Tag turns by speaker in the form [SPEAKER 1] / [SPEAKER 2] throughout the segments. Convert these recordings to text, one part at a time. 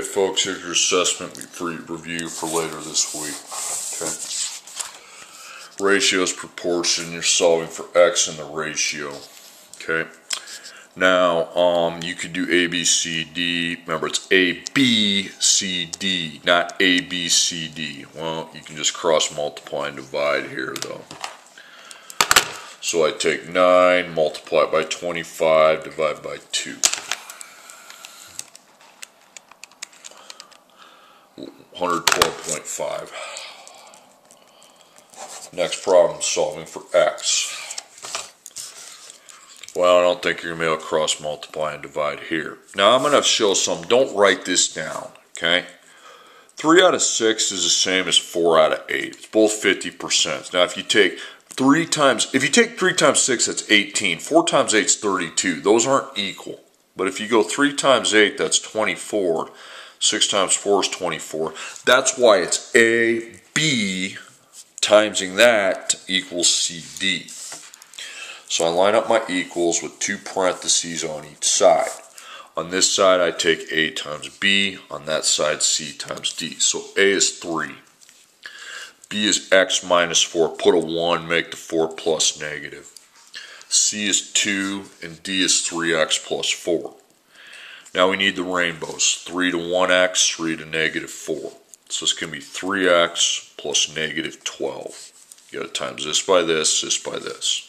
[SPEAKER 1] Okay, folks, here's your assessment for review for later this week. Okay. Ratios, proportion, you're solving for x in the ratio. Okay. Now, you could do A, B, C, D. Remember, it's A, B, C, D, not A, B, C, D. Well, you can just cross multiply and divide here, though. So I take 9, multiply it by 25, divide by 2. 112.5. Next problem, solving for x. Well, I don't think you're going to be able to cross multiply and divide here. Now, I'm going to show some. Don't write this down, okay? 3 out of 6 is the same as 4 out of 8. It's both 50%. Now, if you take 3 times 6, that's 18. 4 times 8 is 32. Those aren't equal. But if you go 3 times 8, that's 24. 6 times 4 is 24. That's why it's A, B, timesing that equals CD. So I line up my equals with 2 parentheses on each side. On this side, I take A times B. On that side, C times D. So A is 3. B is x minus 4. Put a 1, make the 4 plus negative. C is 2, and D is 3x plus 4. Now we need the rainbows. 3 to 1x, 3 to negative 4. So it's going to be 3x plus negative 12. You got to times this by this by this.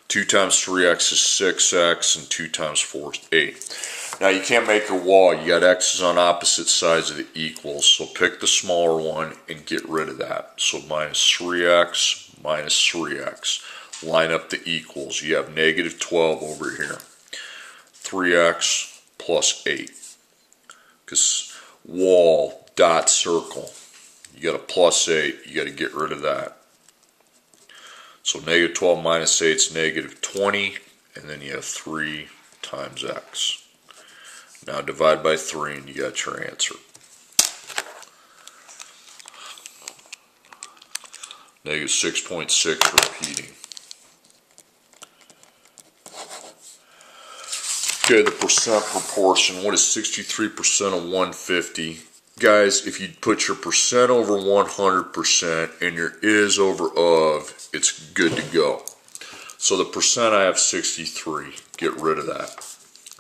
[SPEAKER 1] 2 times 3x is 6x, and 2 times 4 is 8. Now you can't make your wall. You got x's on opposite sides of the equals. So pick the smaller one and get rid of that. So minus 3x minus 3x. Line up the equals. You have negative 12 over here. 3x plus 8. Because wall, dot, circle. You got a plus 8. You got to get rid of that. So negative 12 minus 8 is negative 20. And then you have 3 times x. Now divide by 3 and you got your answer. Negative 6.6 repeating. Okay, the percent proportion. What is 63% of 150? Guys, if you put your percent over 100% and your is over of, it's good to go. So the percent, I have 63. Get rid of that.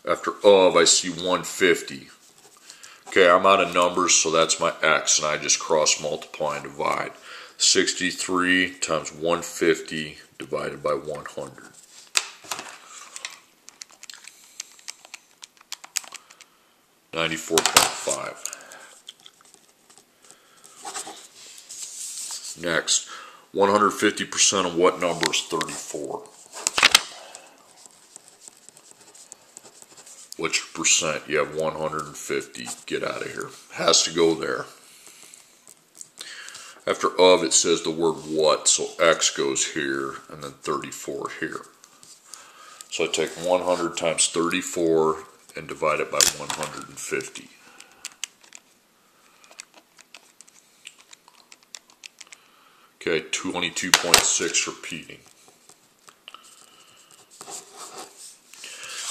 [SPEAKER 1] After of, I see 150. Okay, I'm out of numbers, so that's my x, and I just cross multiply and divide. 63 times 150 divided by 100. $94.5. Next, 150% of what number is 34? What's your percent? You have 150. Get out of here. Has to go there. After of, it says the word what, so x goes here, and then 34 here. So I take 100 times 34 and divide it by 150. Okay, 22.6 repeating.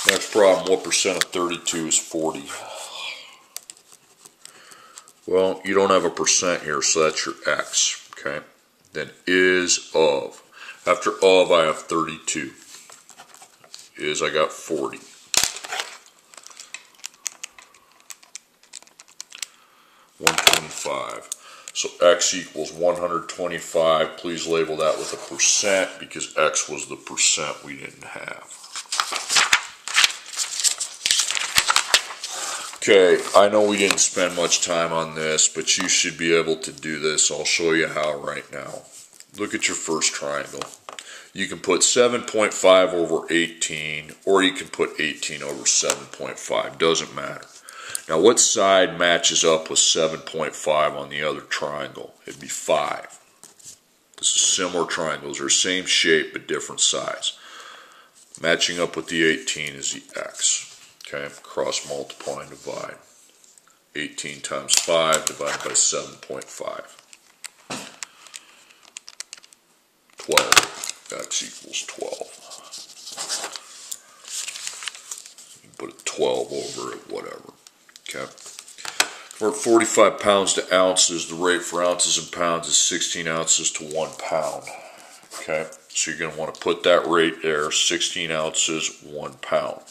[SPEAKER 1] Next problem, what percent of 32 is 40? Well, you don't have a percent here, so that's your x, okay? Then is of. After of, I have 32. Is, I got 40. 125. So x equals 125. Please label that with a percent because x was the percent we didn't have. Okay, I know we didn't spend much time on this, but you should be able to do this. I'll show you how right now. Look at your first triangle. You can put 7.5 over 18, or you can put 18 over 7.5. Doesn't matter. Now, what side matches up with 7.5 on the other triangle? It'd be 5. This is similar triangles. They're same shape, but different size. Matching up with the 18 is the x. Okay, cross multiply and divide. 18 times 5 divided by 7.5. 12. X equals 12. You can put a 12 over it, whatever. Okay. We're at 45 pounds to ounces. The rate for ounces and pounds is 16 ounces to 1 pound. Okay, so you're going to want to put that rate there, 16 ounces, 1 pound.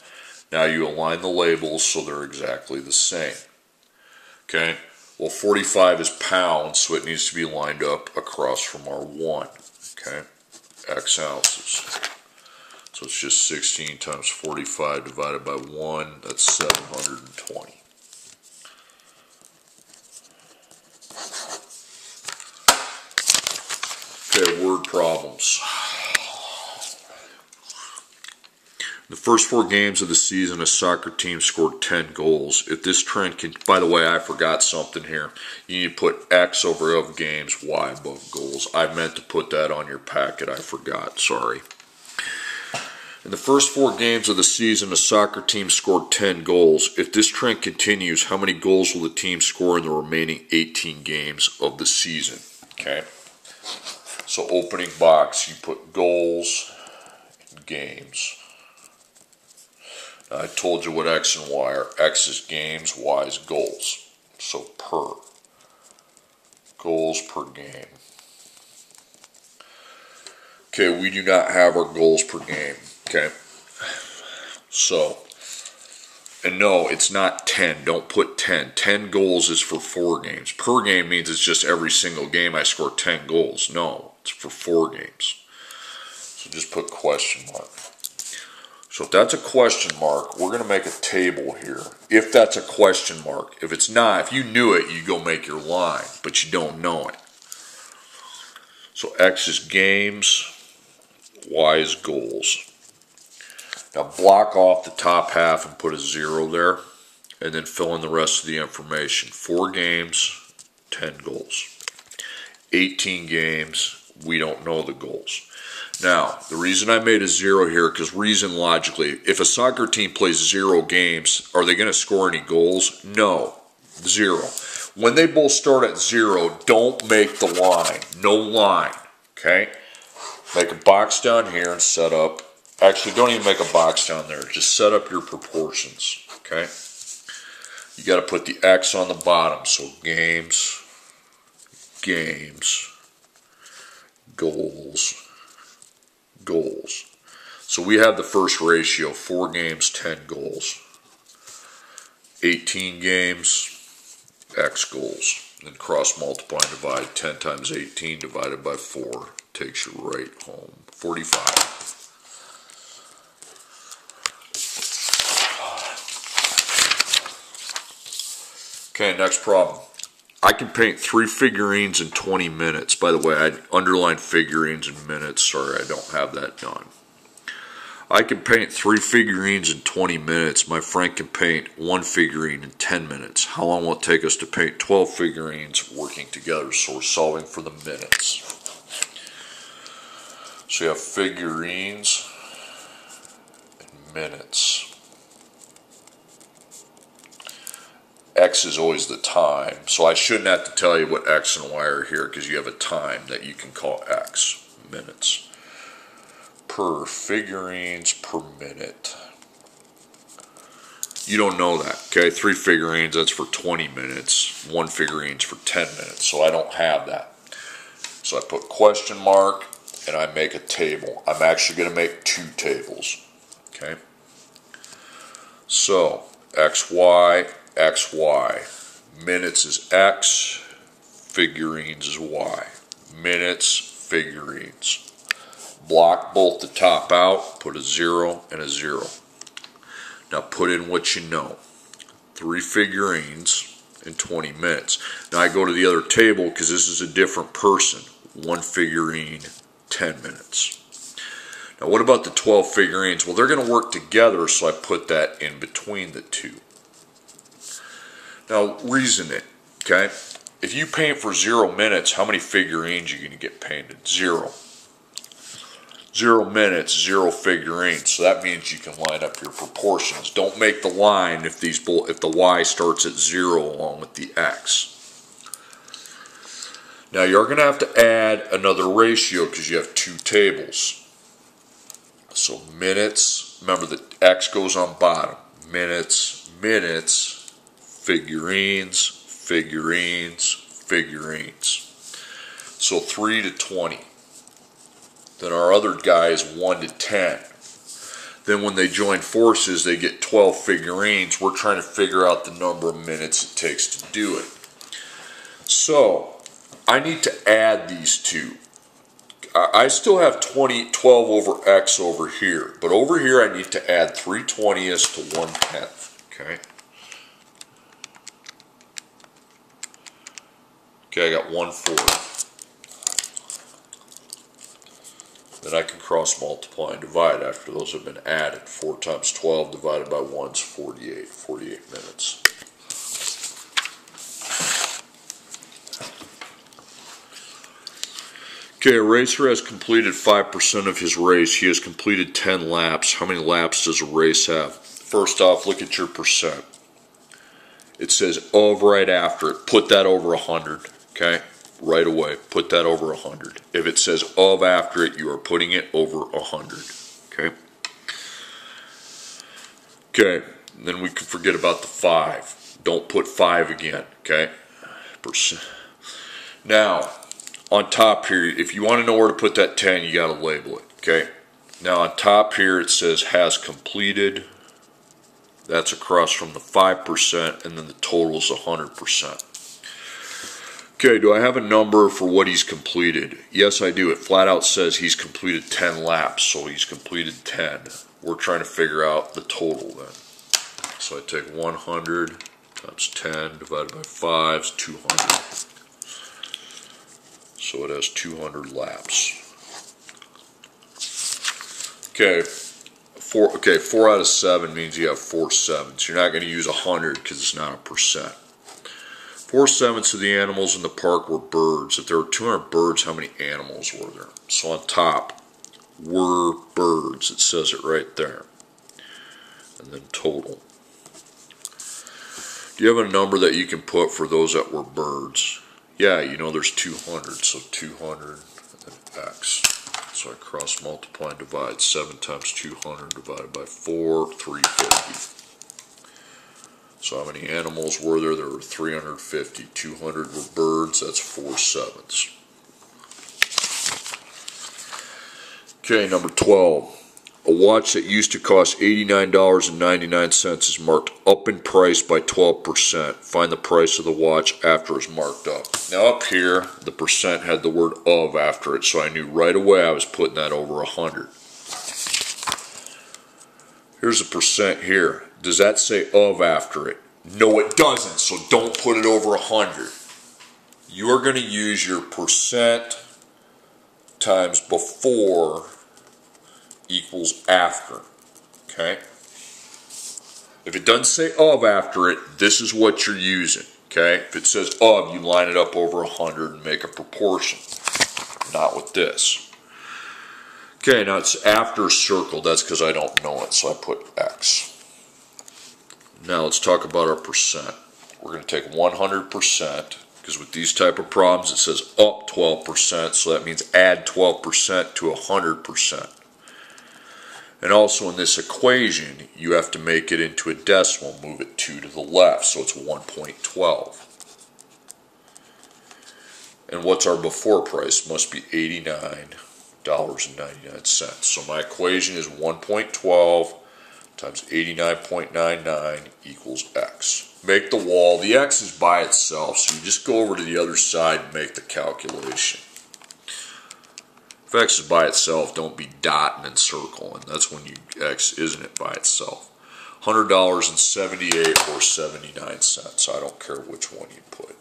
[SPEAKER 1] Now you align the labels so they're exactly the same. Okay, well 45 is pounds, so it needs to be lined up across from our 1. Okay, X ounces. So it's just 16 times 45 divided by 1, that's 720. Okay, word problems. The first 4 games of the season, a soccer team scored 10 goals. If this trend can, by the way, I forgot something here. You need to put X over of games, Y above goals. I meant to put that on your packet. I forgot. Sorry. In the first 4 games of the season, a soccer team scored 10 goals. If this trend continues, how many goals will the team score in the remaining 18 games of the season? Okay. So opening box, you put goals and games. Now, I told you what X and Y are. X is games, Y is goals. So per. Goals per game. Okay, we do not have our goals per game. Okay. So, and no, it's not 10. Don't put 10. 10 goals is for 4 games. Per game means it's just every single game I score 10 goals. No, it's for 4 games. So just put question mark. So if that's a question mark, we're going to make a table here. If that's a question mark. If it's not, if you knew it, you go make your line, but you don't know it. So X is games, Y is goals. Now block off the top half and put a 0 there, and then fill in the rest of the information. 4 games, 10 goals. 18 games, we don't know the goals. Now, the reason I made a 0 here, because reason logically, if a soccer team plays 0 games, are they going to score any goals? No, 0. When they both start at 0, don't make the line. No line, okay? Make a box down here and set up. Actually, don't even make a box down there. Just set up your proportions, okay? You got to put the X on the bottom. So games, goals, goals. So we have the first ratio, 4 games, 10 goals. 18 games, X goals. Then cross multiply and divide. 10 times 18 divided by 4 takes you right home. 45. Okay, next problem. I can paint 3 figurines in 20 minutes. By the way, I underlined figurines in minutes. Sorry, I don't have that done. I can paint 3 figurines in 20 minutes. My friend can paint 1 figurine in 10 minutes. How long will it take us to paint 12 figurines working together? So we're solving for the minutes. So you have figurines and minutes. X is always the time, so I shouldn't have to tell you what X and Y are here because you have a time that you can call X, minutes. Per figurines per minute. You don't know that, okay? 3 figurines, that's for 20 minutes. 1 figurine's for 10 minutes, so I don't have that. So I put question mark and I make a table. I'm actually going to make 2 tables, okay? So, XY, XY. Minutes is X, figurines is Y. Minutes, figurines. Block both the top out, put a 0 and a 0. Now put in what you know. 3 figurines in 20 minutes. Now I go to the other table because this is a different person. 1 figurine, 10 minutes. Now what about the 12 figurines? Well, they're going to work together, so I put that in between the 2. Now, reason it, okay? If you paint for 0 minutes, how many figurines are you going to get painted? 0. 0 minutes, 0 figurines. So that means you can line up your proportions. Don't make the line if the Y starts at 0 along with the X. Now, you're going to have to add another ratio because you have 2 tables. So minutes, remember the X goes on bottom. Minutes, figurines, figurines, figurines. So 3 to 20. Then our other guy is 1 to 10. Then when they join forces, they get 12 figurines. We're trying to figure out the number of minutes it takes to do it. So I need to add these two. I still have 12 over x over here, but over here I need to add 3/20ths to 1/10. Okay. Okay, I got 1/4. Then I can cross multiply and divide after those have been added. 4 times 12 divided by 1 is 48. 48 minutes. Okay, a racer has completed 5% of his race. He has completed 10 laps. How many laps does a race have? First off, look at your percent. It says of right after it. Put that over 100. Okay? Right away. Put that over 100. If it says of after it, you are putting it over 100. Okay? Okay. Then we can forget about the 5. Don't put 5 again. Okay? Percent. Now, on top here, if you want to know where to put that 10, you got to label it, okay? Now on top here it says has completed. That's across from the 5%, and then the total is 100%. Okay, do I have a number for what he's completed? Yes, I do. It flat out says he's completed 10 laps, so he's completed 10. We're trying to figure out the total then. So I take 100 times 10 divided by 5 is 200. So it has 200 laps. Okay, 4 out of 7 means you have 4 sevens. You're not going to use 100 because it's not a percent. 4/7 of the animals in the park were birds. If there were 200 birds, how many animals were there? So on top, were birds. It says it right there. And then total. Do you have a number that you can put for those that were birds? Yeah, you know there's 200, so 200 and x. So I cross multiply and divide. 7 times 200 divided by 4, 350. So how many animals were there? There were 350. 200 were birds, that's 4 sevens. Okay, number 12. A watch that used to cost $89.99 is marked up in price by 12%. Find the price of the watch after it's marked up. Now up here, the percent had the word of after it, so I knew right away I was putting that over 100. Here's the percent here. Does that say of after it? No, it doesn't, so don't put it over 100. You are going to use your percent times before equals after. Okay? If it doesn't say of after it, this is what you're using. Okay? If it says of, you line it up over 100 and make a proportion. Not with this. Okay, now it's after circled. That's because I don't know it, so I put X. Now let's talk about our percent. We're going to take 100%, because with these type of problems it says up 12%, so that means add 12% to 100%. And also in this equation, you have to make it into a decimal, move it 2 to the left, so it's 1.12. And what's our before price? Must be $89.99. So my equation is 1.12 times 89.99 equals X. Make the wall. The X is by itself, so you just go over to the other side and make the calculation. If X is by itself, don't be dotting and circling. That's when X isn't it by itself. $100.78 or 79 cents. I don't care which one you put.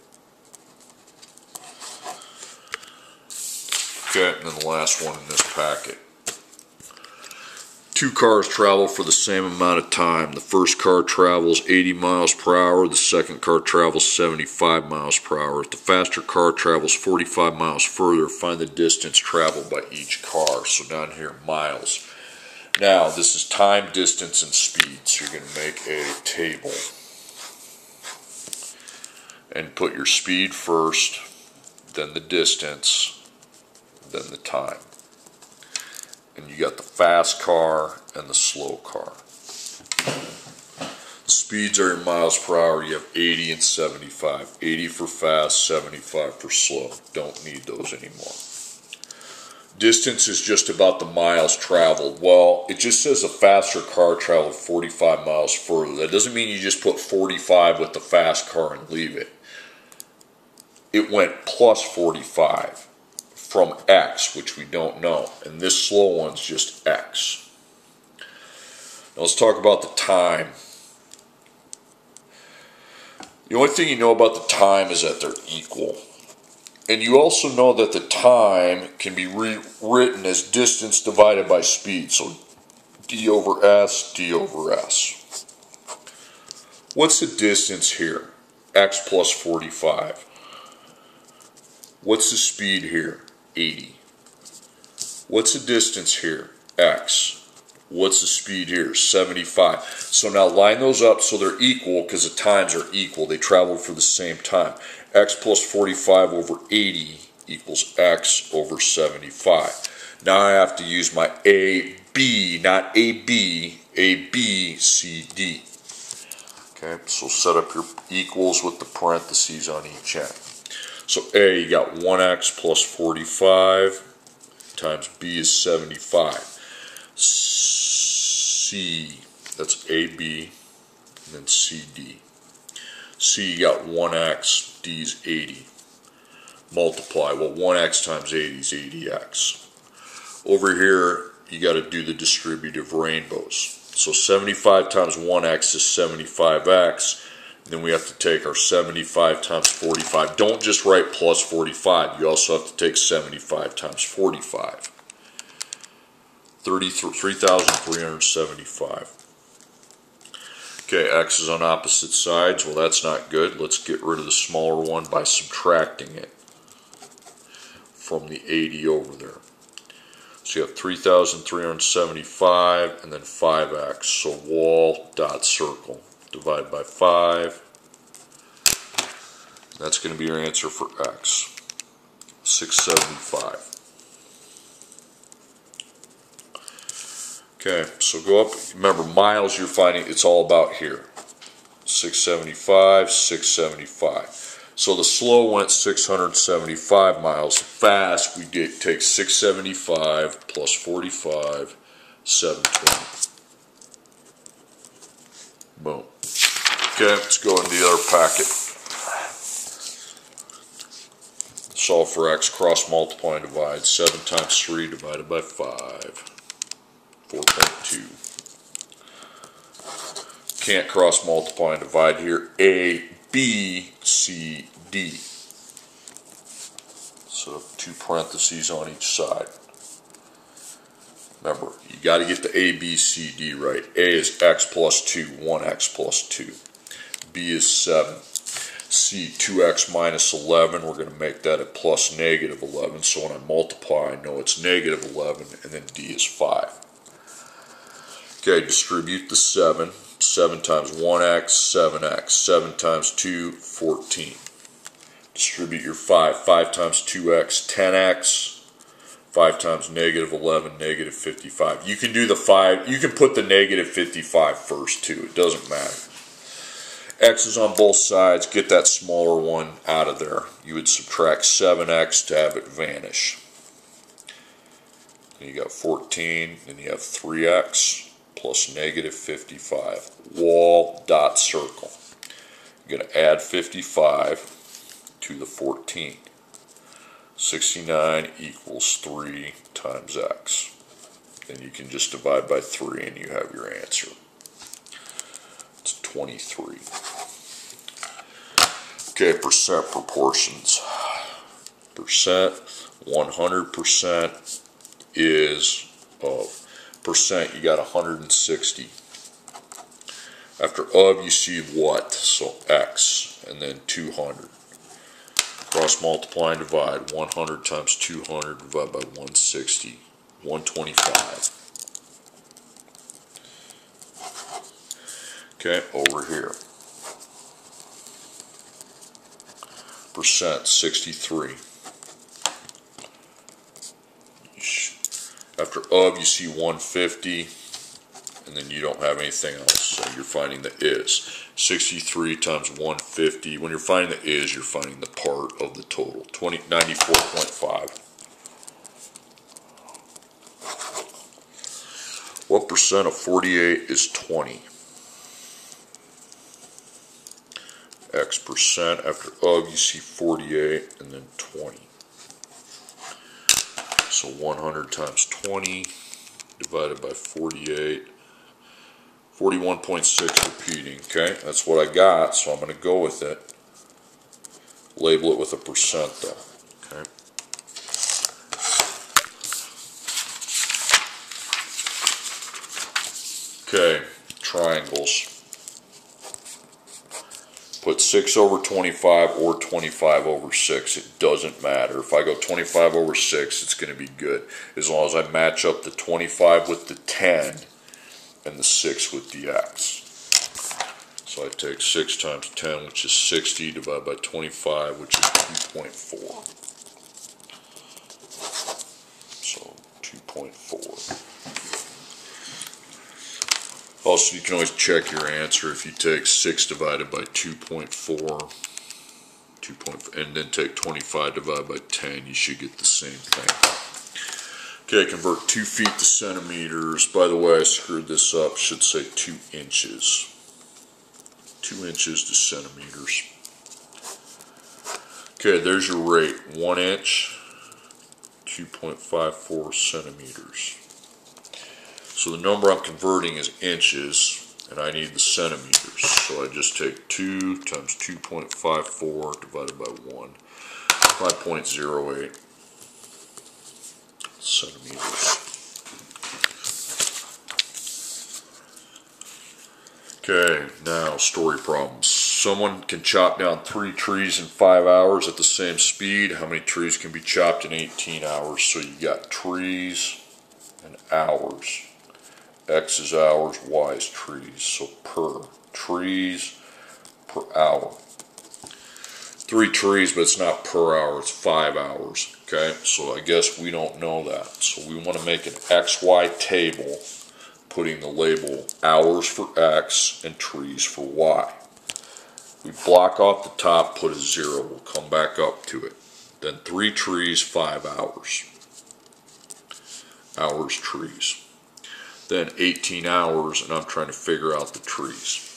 [SPEAKER 1] Okay, and then the last one in this packet. 2 cars travel for the same amount of time. The first car travels 80 miles per hour. The second car travels 75 miles per hour. If the faster car travels 45 miles further, find the distance traveled by each car. So down here, miles. Now, this is time, distance, and speed. So you're going to make a table. And put your speed first, then the distance, then the time. And you got the fast car and the slow car. Speeds are your miles per hour. You have 80 and 75. 80 for fast, 75 for slow. Don't need those anymore. Distance is just about the miles traveled. Well, it just says a faster car traveled 45 miles further. That doesn't mean you just put 45 with the fast car and leave it. It went plus 45 from X, which we don't know. And this slow one's just X. Now let's talk about the time. The only thing you know about the time is that they're equal. And you also know that the time can be rewritten as distance divided by speed. So d over s, d over s. What's the distance here? X plus 45. What's the speed here? 80. What's the distance here? X. What's the speed here? 75. So now line those up so they're equal because the times are equal. They traveled for the same time. X plus 45 over 80 equals X over 75. Now I have to use my AB, not AB, AB, C, D. Okay, so set up your equals with the parentheses on each end. So A, you got 1X plus 45 times B is 75. C, that's AB, and then CD. C, you got 1X, D is 80. Multiply, well 1X times 80 is 80X. Over here, you got to do the distributive rainbows. So 75 times 1X is 75X. Then we have to take our 75 times 45. Don't just write plus 45. You also have to take 75 times 45. 3,375. Okay, X is on opposite sides. Well, that's not good. Let's get rid of the smaller one by subtracting it from the 80 over there. So you have 3,375 and then 5X. So wall dot circle. Divide by 5. That's going to be your answer for X. 675. Okay, so go up. Remember, miles you're finding, it's all about here. 675, 675. So the slow went 675 miles. Fast, we take 675 plus 45, 720. Boom. Okay, let's go into the other packet. Solve for X, cross multiply and divide. 7 times 3 divided by 5. 4.2. Can't cross multiply and divide here. A, B, C, D. So 2 parentheses on each side. Remember, you got to get the A, B, C, D right. A is X plus 2, 1X plus 2. B is 7. C, 2X minus 11. We're going to make that a plus negative 11. So when I multiply, I know it's negative 11. And then D is 5. Okay, distribute the 7. 7 times 1X, 7X. 7 times 2, 14. Distribute your 5. 5 times 2X, 10X. 5 times negative 11, negative 55. You can do the 5. You can put the negative 55 first, too. It doesn't matter. X is on both sides. Get that smaller one out of there. You would subtract 7X to have it vanish. Then you got 14. Then you have 3X. Plus negative 55. Wall dot circle. You're going to add 55 to the 14. 69 equals 3 times X. Then you can just divide by 3 and you have your answer. It's 23. Okay, percent proportions. Percent, 100% is of. Percent, you got 160. After of, you see what? So X, and then 200. Cross multiply and divide. 100 times 200 divided by 160. 125. Okay, over here. Percent, 63. After of, you see 150, and then you don't have anything else, so you're finding the is. 63 times 150. When you're finding the is, you're finding the part of the total. 94.5. What percent of 48 is 20? X percent. After of, you see 48 and then 20. So 100 times 20 divided by 48. 41.6 repeating. Okay, that's what I got, so I'm going to go with it. Label it with a percent though. Okay. Okay, triangles. Put 6 over 25 or 25 over 6. It doesn't matter. If I go 25 over 6, it's going to be good. As long as I match up the 25 with the 10 and the 6 with the x. So I take 6 times 10, which is 60, divided by 25, which is 2.4. So 2.4. Also, you can always check your answer if you take 6 divided by 2.4, and then take 25 divided by 10, you should get the same thing. Okay, convert 2 feet to centimeters. By the way, I screwed this up. Should say 2 inches. 2 inches to centimeters. Okay, there's your rate. 1 inch, 2.54 centimeters. So the number I'm converting is inches, and I need the centimeters. So I just take 2 times 2.54 divided by 1, 5.08 centimeters. Okay, now story problems. Someone can chop down 3 trees in 5 hours at the same speed. How many trees can be chopped in 18 hours? So you got trees and hours. X is hours, Y is trees. So per trees per hour. 3 trees, but it's not per hour, it's 5 hours. Okay, so I guess we don't know that. So we want to make an XY table, putting the label hours for X and trees for Y. We block off the top, put a 0. We'll come back up to it. Then 3 trees, 5 hours. Hours, trees. Then 18 hours, and I'm trying to figure out the trees.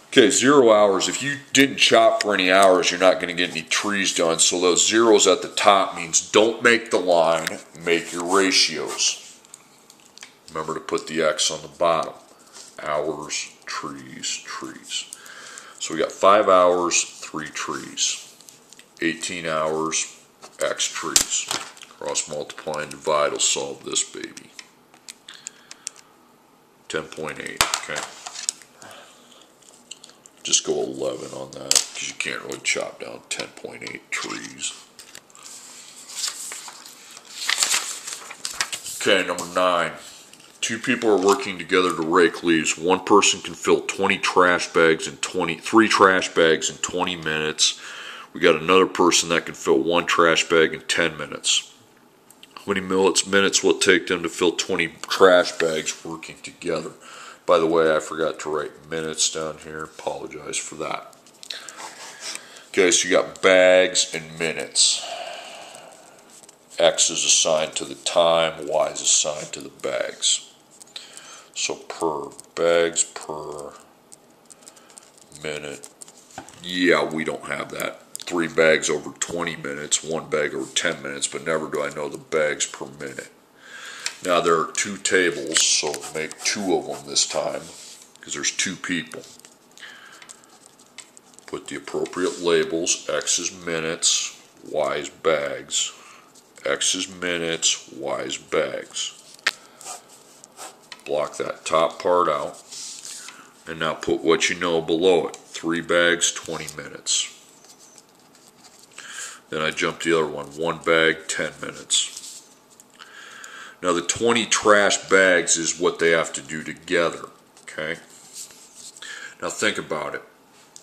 [SPEAKER 1] Okay, 0 hours. If you didn't chop for any hours, you're not going to get any trees done. So those zeros at the top means don't make the line, make your ratios. Remember to put the X on the bottom. Hours, trees, trees. So we got 5 hours, 3 trees. 18 hours, X trees. Cross multiply and divide will solve this baby. 10.8, okay. Just go 11 on that, because you can't really chop down 10.8 trees. Okay, number 9. 2 people are working together to rake leaves. One person can fill 20 trash bags in 3 trash bags in 20 minutes. We got another person that can fill 1 trash bag in 10 minutes. How many minutes will it take them to fill 20 trash bags working together? By the way, I forgot to write minutes down here. Apologize for that. Okay, so you got bags and minutes. X is assigned to the time, Y is assigned to the bags. So per bags per minute. Yeah, we don't have that. 3 bags over 20 minutes, 1 bag over 10 minutes, but never do I know the bags per minute. Now there are 2 tables, so make 2 of them this time, because there's 2 people. Put the appropriate labels. X is minutes, Y is bags. X is minutes, Y is bags. Block that top part out. And now put what you know below it. 3 bags, 20 minutes. Then I jump to the other one. 1 bag, 10 minutes. Now the 20 trash bags is what they have to do together. Okay? Now think about it.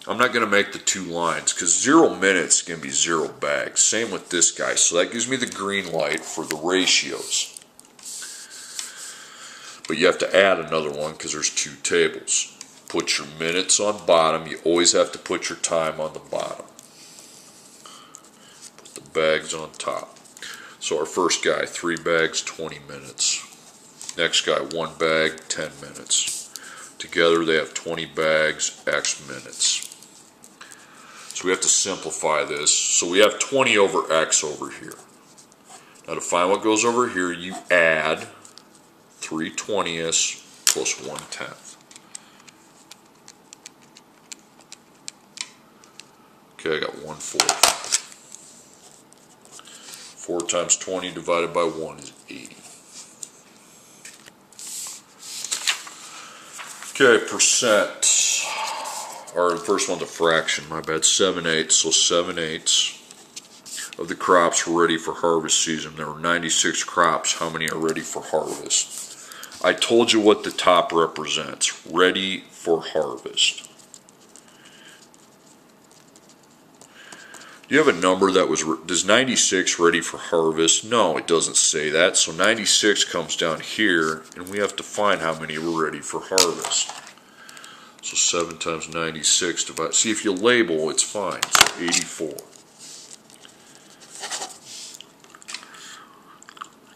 [SPEAKER 1] I'm not going to make the 2 lines because 0 minutes is going to be 0 bags. Same with this guy. So that gives me the green light for the ratios. but you have to add another one because there's two tables. Put your minutes on bottom. You always have to put your time on the bottom. Put the bags on top. So our first guy, 3 bags, 20 minutes. Next guy, 1 bag, 10 minutes. Together they have 20 bags, X minutes. So we have to simplify this. So we have 20 over X over here. Now to find what goes over here, you add 3/20ths plus 1/10. Okay, I got 1/4. 4 times 20 divided by 1 is 80. Okay, percent. Or the first one's a fraction, my bad. 7/8. So 7/8 of the crops were ready for harvest season. There were 96 crops. How many are ready for harvest? I told you what the top represents. Ready for harvest. Do you have a number that was, does 96 ready for harvest? No, it doesn't say that. So 96 comes down here, and we have to find how many were ready for harvest. So 7 times 96 divided, see if you label, it's fine. So 84.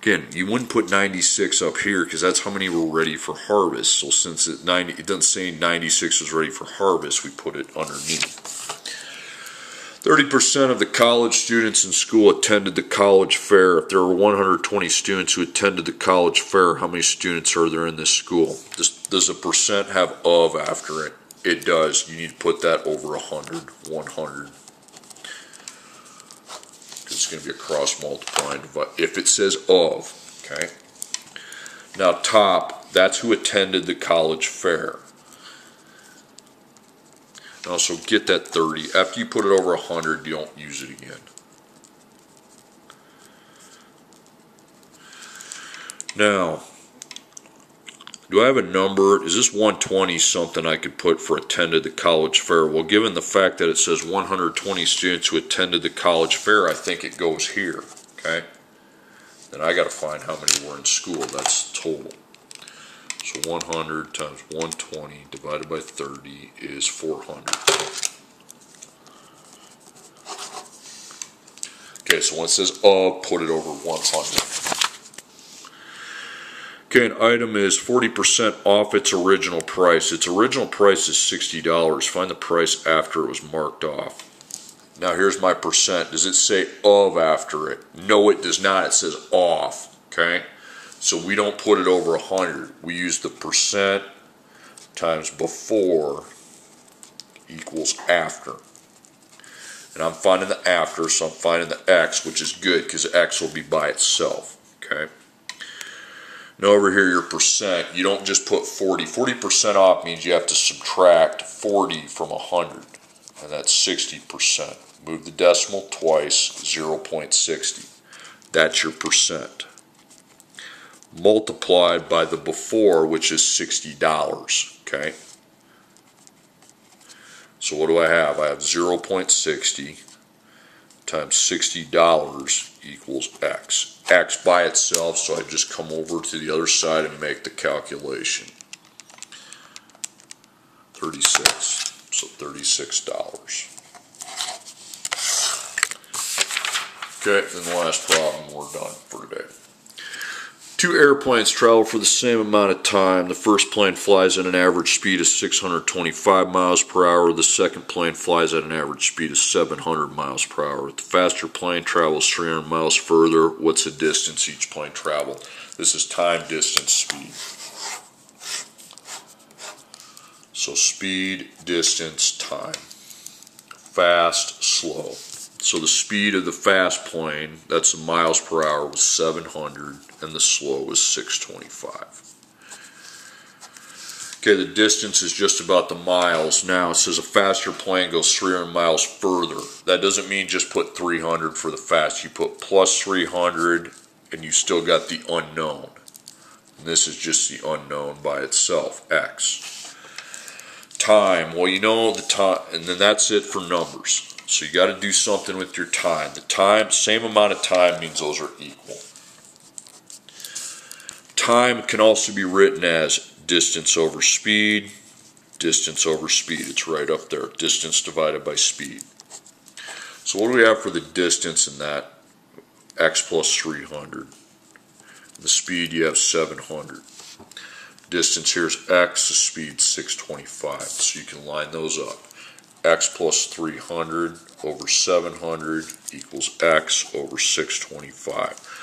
[SPEAKER 1] Again, you wouldn't put 96 up here because that's how many were ready for harvest. So since it doesn't say 96 was ready for harvest, we put it underneath. 30% of the college students in school attended the college fair. If there were 120 students who attended the college fair, how many students are there in this school? Does a percent have of after it? It does. You need to put that over 100. 100. It's going to be a cross multiplying divide. If it says of, okay. Now top, that's who attended the college fair. Now so get that 30. After you put it over 100, you don't use it again. Now, do I have a number? Is this 120 something I could put for attended the college fair? Well, given the fact that it says 120 students who attended the college fair, I think it goes here, okay? Then I got to find how many were in school. That's total. So 100 times 120 divided by 30 is 400. Okay, so when it says of, put it over 100. Okay, an item is 40% off its original price. Its original price is $60. Find the price after it was marked off. Now here's my percent. Does it say of after it? No, it does not. It says off. Okay, so we don't put it over 100. We use the percent times before equals after. And I'm finding the after, so I'm finding the x, which is good because x will be by itself. Okay. Now over here, your percent, you don't just put 40. 40% off means you have to subtract 40 from 100, and that's 60%. Move the decimal twice, 0.60. That's your percent. Multiplied by the before, which is $60, okay? So what do I have? I have 0.60 times $60 equals x. X by itself, so I just come over to the other side and make the calculation. 36, so $36. Okay, then the last problem, we're done for today. 2 airplanes travel for the same amount of time. The first plane flies at an average speed of 625 miles per hour. The second plane flies at an average speed of 700 miles per hour. The faster plane travels 300 miles further. What's the distance each plane traveled? This is time, distance, speed. So speed, distance, time. Fast, slow. So the speed of the fast plane, that's the miles per hour, was 700, and the slow was 625. Okay, the distance is just about the miles. Now it says a faster plane goes 300 miles further. That doesn't mean just put 300 for the fast. You put plus 300, and you still got the unknown. And this is just the unknown by itself, x. Time, well, you know the time, and then that's it for numbers. So you got to do something with your time. The time, same amount of time means those are equal. Time can also be written as distance over speed. Distance over speed, it's right up there. Distance divided by speed. So what do we have for the distance in that? X plus 300. The speed, you have 700. Distance here is X, the speed 625. So you can line those up. X plus 300 over 700 equals X over 625.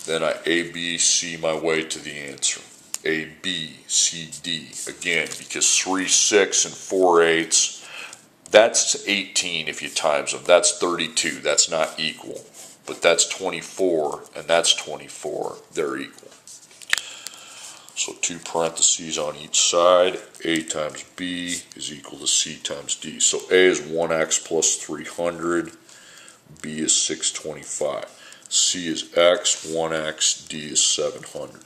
[SPEAKER 1] Then I ABC my way to the answer. A, B, C, D. Again, because 3 6 and 4 8, that's 18 if you times them. That's 32. That's not equal. But that's 24, and that's 24. They're equal. So 2 parentheses on each side. A times B is equal to C times D. So A is 1X plus 300. B is 625. C is X, 1X. D is 700.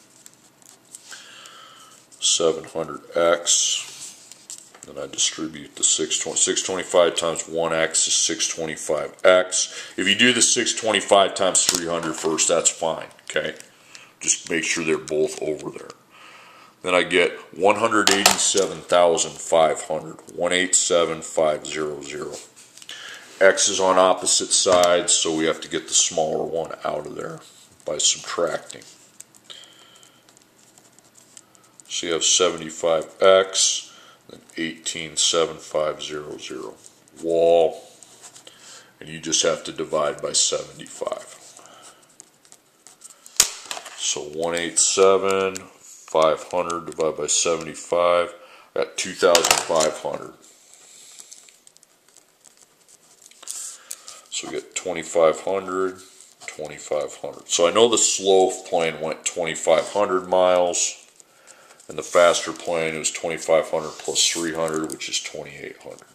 [SPEAKER 1] 700X. Then I distribute the 625 times 1X is 625X. If you do the 625 times 300 first, that's fine, okay? Just make sure they're both over there. Then I get 187,500, 187,500. X is on opposite sides, so we have to get the smaller one out of there by subtracting. So you have 75X, then 18,7,500. Wall, and you just have to divide by 75. So 187,500 divided by 75, I got 2,500. So we get 2,500, 2,500. So I know the slow plane went 2,500 miles. And the faster plane is 2,500 plus 300, which is 2,800.